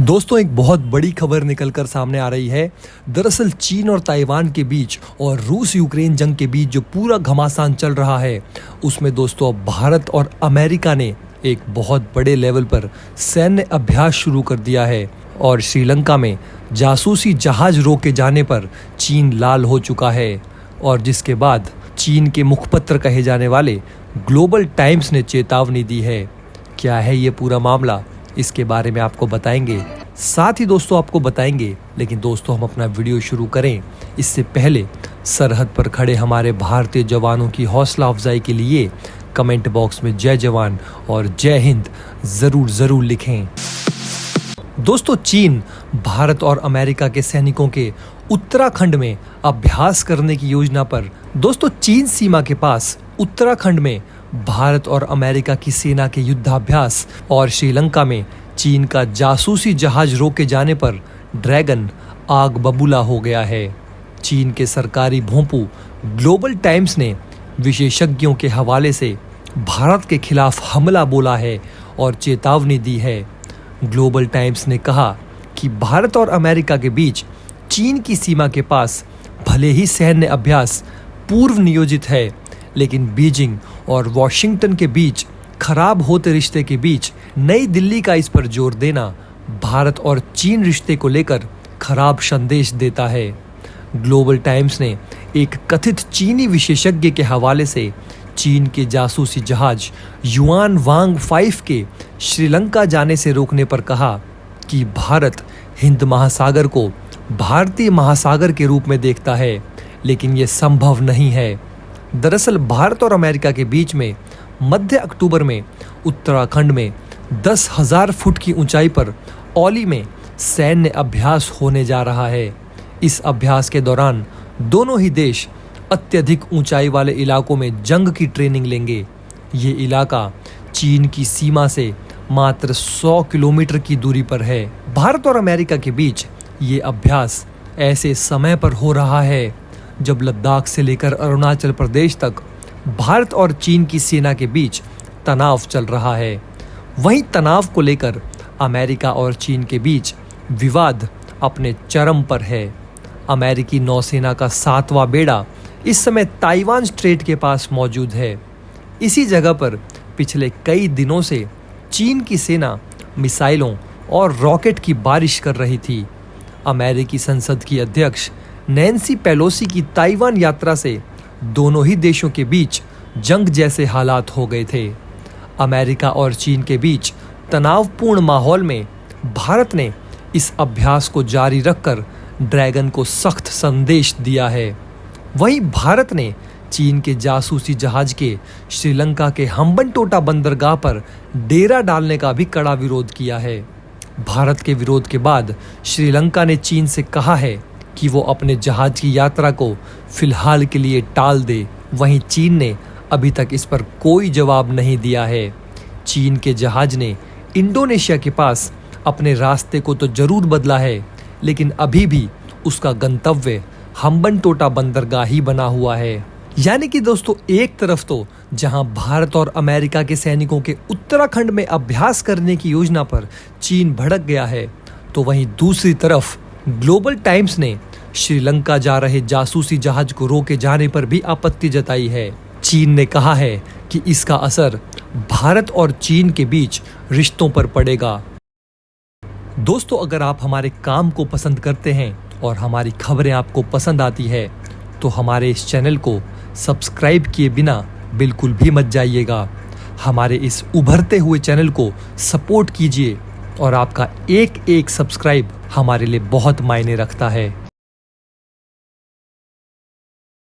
दोस्तों एक बहुत बड़ी खबर निकलकर सामने आ रही है। दरअसल चीन और ताइवान के बीच और रूस यूक्रेन जंग के बीच जो पूरा घमासान चल रहा है, उसमें दोस्तों अब भारत और अमेरिका ने एक बहुत बड़े लेवल पर सैन्य अभ्यास शुरू कर दिया है और श्रीलंका में जासूसी जहाज रोके जाने पर चीन लाल हो चुका है। और जिसके बाद चीन के मुखपत्र कहे जाने वाले ग्लोबल टाइम्स ने चेतावनी दी है। क्या है ये पूरा मामला, इसके बारे में आपको बताएंगे, साथ ही दोस्तों आपको बताएंगे। लेकिन दोस्तों हम अपना वीडियो शुरू करें इससे पहले सरहद पर खड़े हमारे भारतीय जवानों की हौसला अफजाई के लिए कमेंट बॉक्स में जय जवान और जय हिंद जरूर लिखें। दोस्तों चीन भारत और अमेरिका के सैनिकों के उत्तराखंड में अभ्यास करने की योजना पर दोस्तों चीन सीमा के पास उत्तराखंड में भारत और अमेरिका की सेना के युद्धाभ्यास और श्रीलंका में चीन का जासूसी जहाज रोके जाने पर ड्रैगन आग बबूला हो गया है। चीन के सरकारी भोंपू ग्लोबल टाइम्स ने विशेषज्ञों के हवाले से भारत के खिलाफ हमला बोला है और चेतावनी दी है। ग्लोबल टाइम्स ने कहा कि भारत और अमेरिका के बीच चीन की सीमा के पास भले ही सैन्य अभ्यास पूर्व नियोजित है, लेकिन बीजिंग और वॉशिंगटन के बीच खराब होते रिश्ते के बीच नई दिल्ली का इस पर जोर देना भारत और चीन रिश्ते को लेकर खराब संदेश देता है। ग्लोबल टाइम्स ने एक कथित चीनी विशेषज्ञ के हवाले से चीन के जासूसी जहाज युआन वांग 5 के श्रीलंका जाने से रोकने पर कहा कि भारत हिंद महासागर को भारतीय महासागर के रूप में देखता है, लेकिन ये संभव नहीं है। दरअसल भारत और अमेरिका के बीच में मध्य अक्टूबर में उत्तराखंड में 10,000 फुट की ऊंचाई पर औली में सैन्य अभ्यास होने जा रहा है। इस अभ्यास के दौरान दोनों ही देश अत्यधिक ऊंचाई वाले इलाकों में जंग की ट्रेनिंग लेंगे। ये इलाका चीन की सीमा से मात्र 100 किलोमीटर की दूरी पर है। भारत और अमेरिका के बीच ये अभ्यास ऐसे समय पर हो रहा है जब लद्दाख से लेकर अरुणाचल प्रदेश तक भारत और चीन की सेना के बीच तनाव चल रहा है। वहीं तनाव को लेकर अमेरिका और चीन के बीच विवाद अपने चरम पर है। अमेरिकी नौसेना का 7वां बेड़ा इस समय ताइवान स्ट्रेट के पास मौजूद है। इसी जगह पर पिछले कई दिनों से चीन की सेना मिसाइलों और रॉकेट की बारिश कर रही थी। अमेरिकी संसद की अध्यक्ष नैन्सी पेलोसी की ताइवान यात्रा से दोनों ही देशों के बीच जंग जैसे हालात हो गए थे। अमेरिका और चीन के बीच तनावपूर्ण माहौल में भारत ने इस अभ्यास को जारी रखकर ड्रैगन को सख्त संदेश दिया है। वहीं भारत ने चीन के जासूसी जहाज के श्रीलंका के हम्बनटोटा बंदरगाह पर डेरा डालने का भी कड़ा विरोध किया है। भारत के विरोध के बाद श्रीलंका ने चीन से कहा है कि वो अपने जहाज की यात्रा को फिलहाल के लिए टाल दे। वहीं चीन ने अभी तक इस पर कोई जवाब नहीं दिया है। चीन के जहाज ने इंडोनेशिया के पास अपने रास्ते को तो जरूर बदला है, लेकिन अभी भी उसका गंतव्य हम्बनटोटा बंदरगाह ही बना हुआ है। यानी कि दोस्तों एक तरफ तो जहां भारत और अमेरिका के सैनिकों के उत्तराखंड में अभ्यास करने की योजना पर चीन भड़क गया है, तो वहीं दूसरी तरफ ग्लोबल टाइम्स ने श्रीलंका जा रहे जासूसी जहाज को रोके जाने पर भी आपत्ति जताई है। चीन ने कहा है कि इसका असर भारत और चीन के बीच रिश्तों पर पड़ेगा। दोस्तों अगर आप हमारे काम को पसंद करते हैं और हमारी खबरें आपको पसंद आती है, तो हमारे इस चैनल को सब्सक्राइब किए बिना बिल्कुल भी मत जाइएगा। हमारे इस उभरते हुए चैनल को सपोर्ट कीजिए और आपका एक सब्सक्राइब हमारे लिए बहुत मायने रखता है।